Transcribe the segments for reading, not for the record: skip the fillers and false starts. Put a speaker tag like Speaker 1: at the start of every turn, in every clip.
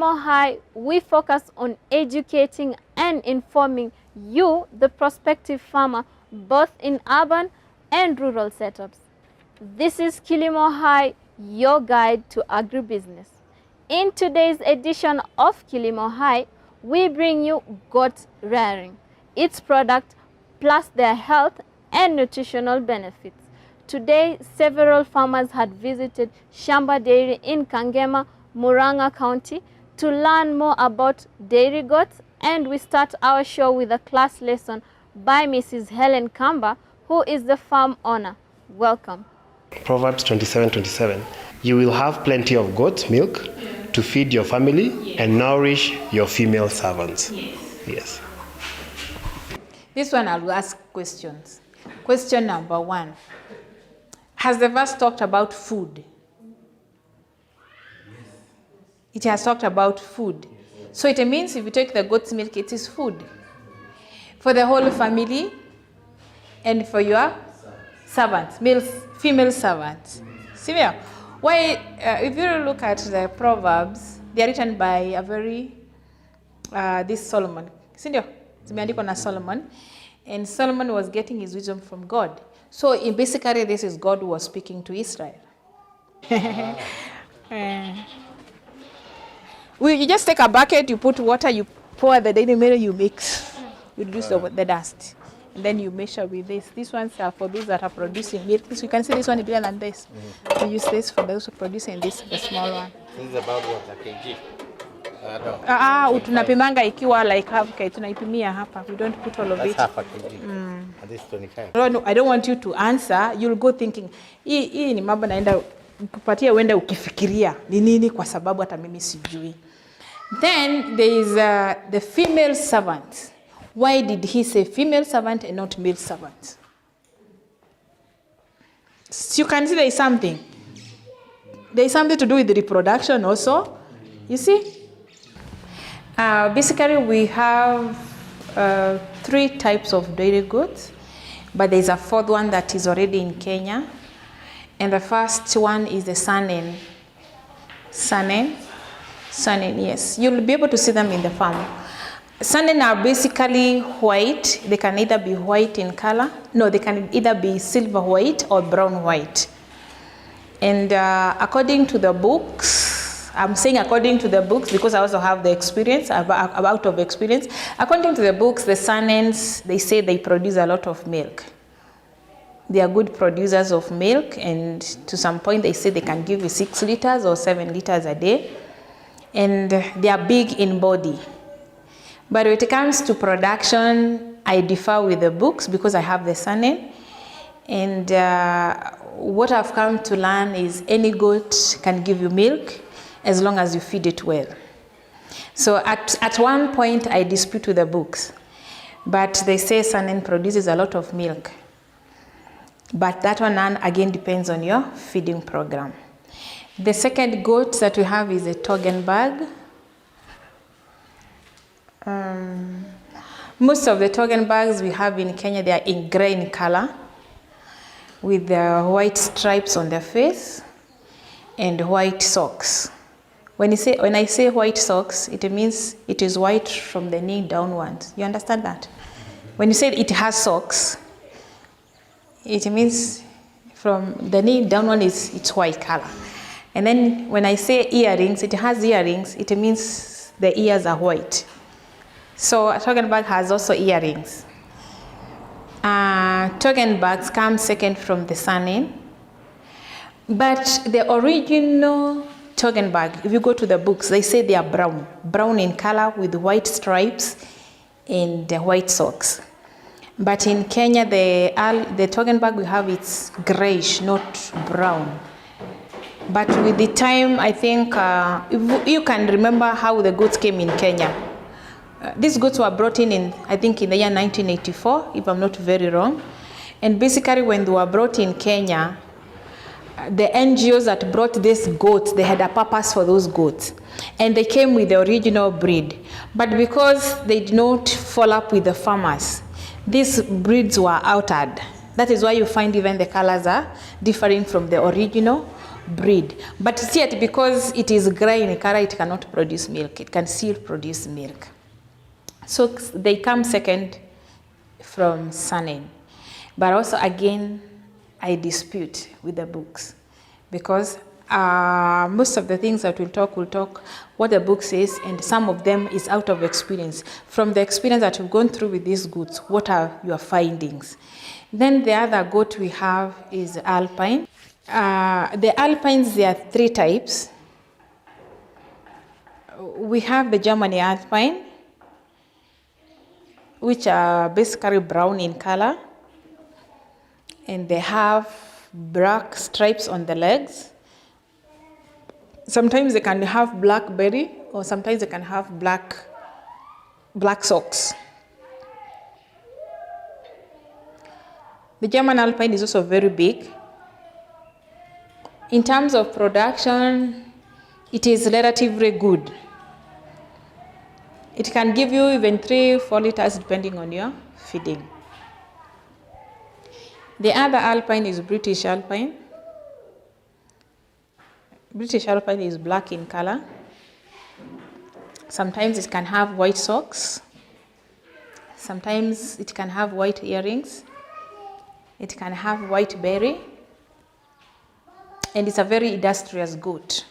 Speaker 1: KILIMO High, we focus on educating and informing you, the prospective farmer, both in urban and rural setups. This is KILIMO High, your guide to agribusiness. In today's edition of KILIMO High, we bring you goat rearing, its product, plus their health and nutritional benefits. Today, several farmers had visited Shamba Dairy in Kangema, Murang'a County to learn more about dairy goats, and we start our show with a class lesson by Mrs. Helen Kamba, who is the farm owner. Welcome.
Speaker 2: Proverbs 27:27. You will have plenty of goat milk to feed your family and nourish your female servants. Yes.
Speaker 3: This one I'll ask questions. Question number 1. Has the verse talked about food? It has talked about food. So it means if you take the goat's milk, it is food. For the whole family and for your servants, female servants. See there? Why, if you look at the Proverbs, they are written by a very, this Solomon. See there? Zimeandikwa na Solomon. And Solomon was getting his wisdom from God. So basically, this is God who was speaking to Israel. You just take a bucket, you put water, you pour the dairy milk, you mix. You reduce the dust. And then you measure with this. These ones are for those that are producing milk. So you can see this one is bigger than this. We use this for those who are producing this, the small one.
Speaker 4: This is about what, a kg?
Speaker 3: Tunapimanga ikiwa like half kg, tunaipimia hapa. We don't put all of it.
Speaker 4: That's half a kg. And this 25.
Speaker 3: No, I don't want you to answer. You'll go thinking, hii ni mambo naenda kupatia uende ukifikiria ni nini kwa sababu hata mimi sijui. Then there is the female servant. Why did he say female servant and not male servant? So you can see there is something. There is something to do with the reproduction also. You see? Basically, we have 3 types of dairy goats, but there is a 4th one that is already in Kenya. And the first one is the Saanen. Saanen, yes. You'll be able to see them in the farm. Saanen are basically white. They can either be white in color. No, they can either be silver white or brown white. And according to the books, I'm saying according to the books because I also have the experience, out of experience. According to the books, the Saanens, they say they produce a lot of milk. They are good producers of milk, and to some point they say they can give you 6 liters or 7 liters a day. And they are big in body. But when it comes to production, I differ with the books because I have the Saanen. And what I've come to learn is any goat can give you milk as long as you feed it well. So at one point I dispute with the books, but they say Saanen produces a lot of milk. But that one again depends on your feeding program. The second goat that we have is a Toggenburg. Most of the Toggenburgs we have in Kenya, they are in gray in color with the white stripes on their face and white socks. When I say white socks, it means it is white from the knee downwards. You understand that? When you say it has socks, it means from the knee downward it's white color. And then when I say earrings, it has earrings, it means the ears are white. So Toggenburg has also earrings. Toggenburgs come second from the Saanen. But the original Toggenburg, if you go to the books, they say they are brown in color with white stripes and white socks. But in Kenya, the Toggenburg we have, it's grayish, not brown. But with the time, I think, if you can remember how the goats came in Kenya. These goats were brought in, I think, in the year 1984, if I'm not very wrong. And basically, when they were brought in Kenya, the NGOs that brought these goats, they had a purpose for those goats. And they came with the original breed. But because they did not fall up with the farmers, these breeds were altered. That is why you find even the colors are differing from the original breed. But yet, because it is gray in color, it cannot produce milk. It can still produce milk. So they come second from Sanen. But also, again, I dispute with the books, because most of the things that we'll talk what the book says, and some of them is out of experience. From the experience that we've gone through with these goods, what are your findings? Then the other goat we have is Alpine. The Alpines, there are 3 types. We have the Germany Alpine, which are basically brown in color, and they have black stripes on the legs. Sometimes they can have blackberry, or sometimes they can have black socks. The German Alpine is also very big. In terms of production, it is relatively good. It can give you even 3-4 liters depending on your feeding. The other Alpine is British Alpine. British Alpine is black in color. Sometimes it can have white socks. Sometimes it can have white earrings. It can have white berry. And it's a very industrious goat.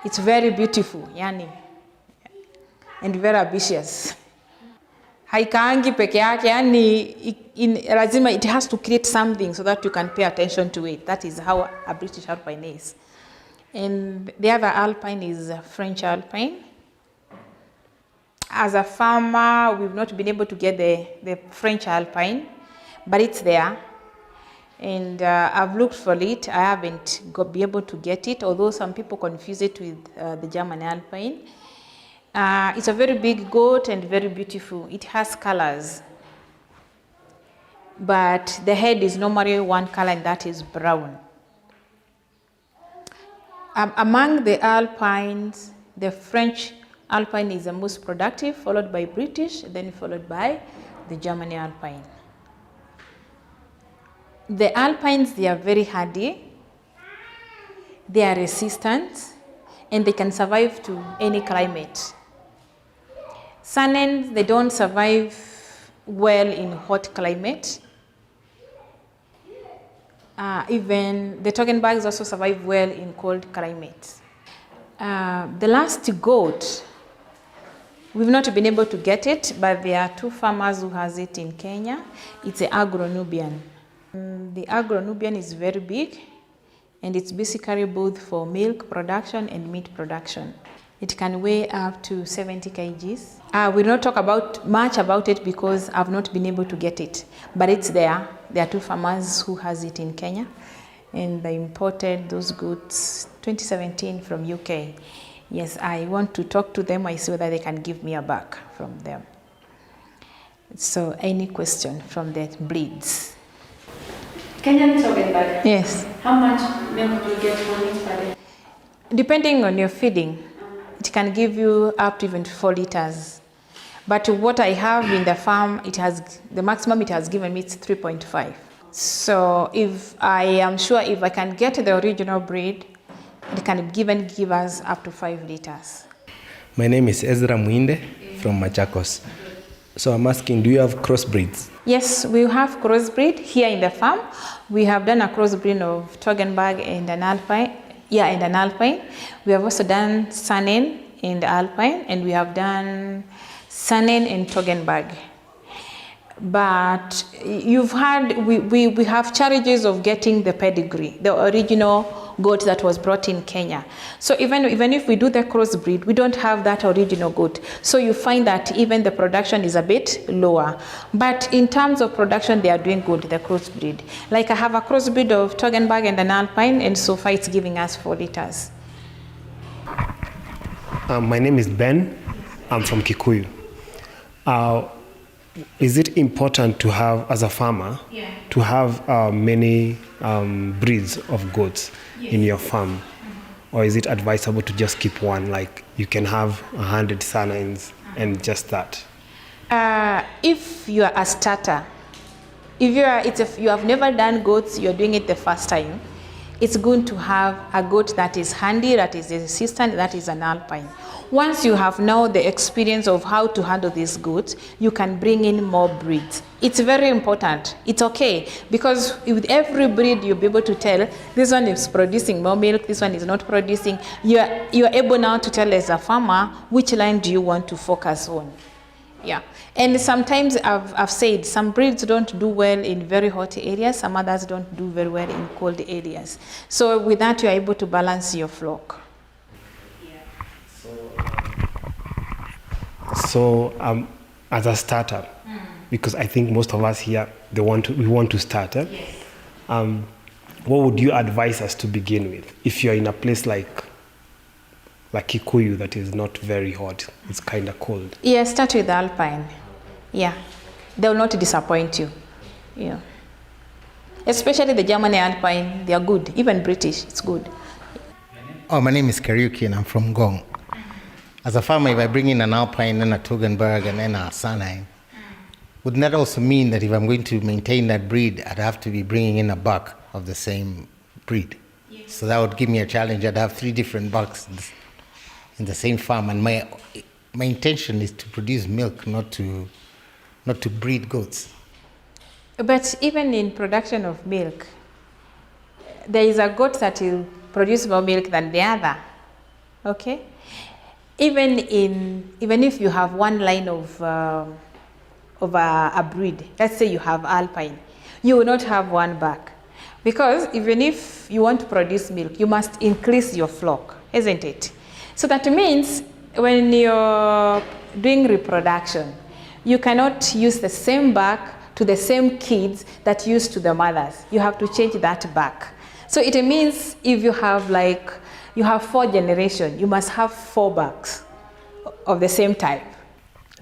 Speaker 3: It's very beautiful, yani, and very ambitious. Haikaangi peke yake, yani, lazima it has to create something so that you can pay attention to it. That is how a British Alpine is. And the other Alpine is French Alpine. As a farmer, we've not been able to get the French Alpine, but it's there. And I've looked for it. I haven't been able to get it, although some people confuse it with the German Alpine. It's a very big goat and very beautiful. It has colors, but the head is normally one color, and that is brown. Among the Alpines, the French Alpine is the most productive, followed by British, then followed by the German Alpine. The Alpines, they are very hardy, they are resistant, and they can survive to any climate. Sanens, they don't survive well in hot climate. Even the Toggenburgs also survive well in cold climates. The last goat, we've not been able to get it, but there are 2 farmers who has it in Kenya. It's the Agro-Nubian. The Agro-Nubian is very big, and it's basically both for milk production and meat production. It can weigh up to 70 kgs. We'll not talk much about it because I've not been able to get it, but it's there. There are 2 farmers who has it in Kenya, and they imported those goods 2017 from UK. Yes, I want to talk to them. I see whether they can give me a bag from them. So any question from the breeds?
Speaker 1: Kenyan Toggenburg.
Speaker 3: Yes.
Speaker 1: How much milk do you get from it per day?
Speaker 3: Depending on your feeding, it can give you up to even 4 liters. But what I have in the farm, the maximum it has given me is 3.5. So if I am sure if I can get the original breed, it can even give us up to 5 liters.
Speaker 5: My name is Ezra Muinde from Machakos. So I'm asking, do you have crossbreeds?
Speaker 3: Yes, we have crossbreed here in the farm. We have done a crossbreed of Toggenburg and an Alpine. And an Alpine. We have also done Sanen in the Alpine, and we have done Sanen and Toggenburg. But we have challenges of getting the pedigree, the original goat that was brought in Kenya. So even if we do the crossbreed, we don't have that original goat. So you find that even the production is a bit lower. But in terms of production, they are doing good, the crossbreed. Like I have a crossbreed of Toggenburg and an Alpine, and so far it's giving us 4 liters.
Speaker 2: My name is Ben. I'm from Kikuyu. Is it important to have, as a farmer, to have many breeds of goats in your farm? Or is it advisable to just keep one, like you can have 100 Sanens and just that?
Speaker 3: If you are a starter, if you have never done goats, you're doing it the first time, it's good to have a goat that is handy, that is resistant, that is an alpine. Once you have now the experience of how to handle these goats, you can bring in more breeds. It's very important. It's okay, because with every breed you'll be able to tell this one is producing more milk, this one is not producing. You're able now to tell as a farmer which line do you want to focus on. Yeah, and sometimes I've said some breeds don't do well in very hot areas, some others don't do very well in cold areas. So with that, you're able to balance your flock.
Speaker 2: So as a starter, because I think most of us here, we want to start. Yes. What would you advise us to begin with? If you're in a place like Kikuyu that is not very hot, it's kind of cold.
Speaker 3: Yeah, start with alpine. Yeah, they will not disappoint you. Yeah, especially the German alpine, they are good. Even British, it's good.
Speaker 4: Oh, my name is Kariuki and I'm from Gong. As a farmer, if I bring in an alpine and a Tugendberg and then a Sanine, wouldn't that also mean that if I'm going to maintain that breed, I'd have to be bringing in a buck of the same breed? Yes. So that would give me a challenge. I'd have 3 different bucks in the same farm, and my intention is to produce milk, not to breed goats.
Speaker 3: But even in production of milk, there is a goat that will produce more milk than the other. Okay? Even if you have one line of a breed, let's say you have alpine, you will not have one buck, because even if you want to produce milk, you must increase your flock, isn't it? So that means when you're doing reproduction, you cannot use the same buck to the same kids that used to the mothers. You have to change that buck. So it means if you have you have 4 generations, you must have 4 bucks of the same type.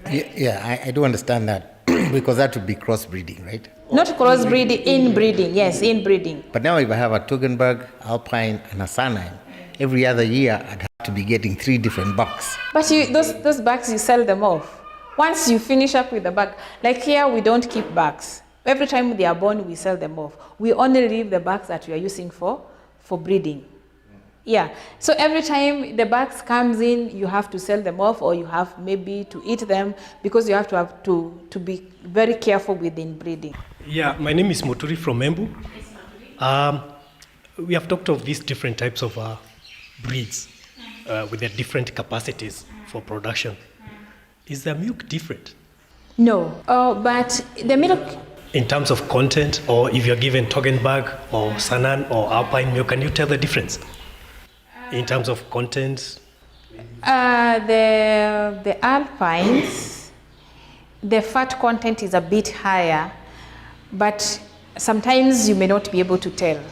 Speaker 4: Yeah, I do understand that, because that would be crossbreeding, right?
Speaker 3: Not crossbreeding, inbreeding, yes, inbreeding.
Speaker 4: But now if I have a Tugendberg, Alpine, and a Sanine, every other year I'd have to be getting 3 different bucks.
Speaker 3: But those bucks, you sell them off. Once you finish up with the buck, like here, we don't keep bucks. Every time they are born, we sell them off. We only leave the bucks that we are using for breeding. Yeah, so every time the bucks comes in, you have to sell them off, or you have maybe to eat them, because you have to be very careful with inbreeding.
Speaker 6: Yeah, my name is Moturi from Embu. We have talked of these different types of breeds with their different capacities for production. Is the milk different?
Speaker 3: No, but the milk...
Speaker 6: In terms of content, or if you're given Toggenburg or Sanan or Alpine milk, can you tell the difference? In terms of content?
Speaker 3: The Alpines, the fat content is a bit higher, but sometimes you may not be able to tell.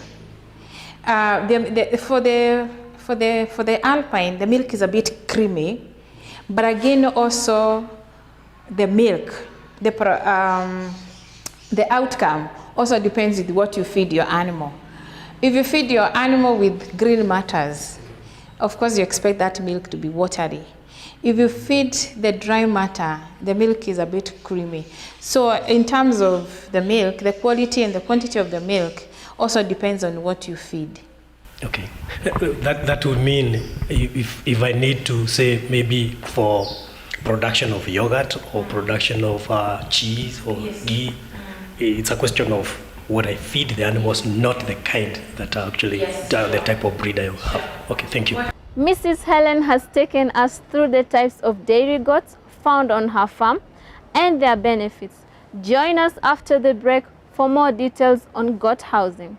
Speaker 3: For the Alpine, the milk is a bit creamy, but again also the milk, the outcome also depends on what you feed your animal. If you feed your animal with green matters, of course you expect that milk to be watery. If you feed the dry matter, the milk is a bit creamy. So in terms of the milk, the quality and the quantity of the milk also depends on what you feed.
Speaker 6: Okay, that would mean if I need to say maybe for production of yogurt or production of cheese or ghee, it's a question of what I feed the animals, not the kind that actually the type of breed I have. Okay, thank you.
Speaker 1: Mrs. Helen has taken us through the types of dairy goats found on her farm and their benefits. Join us after the break for more details on goat housing.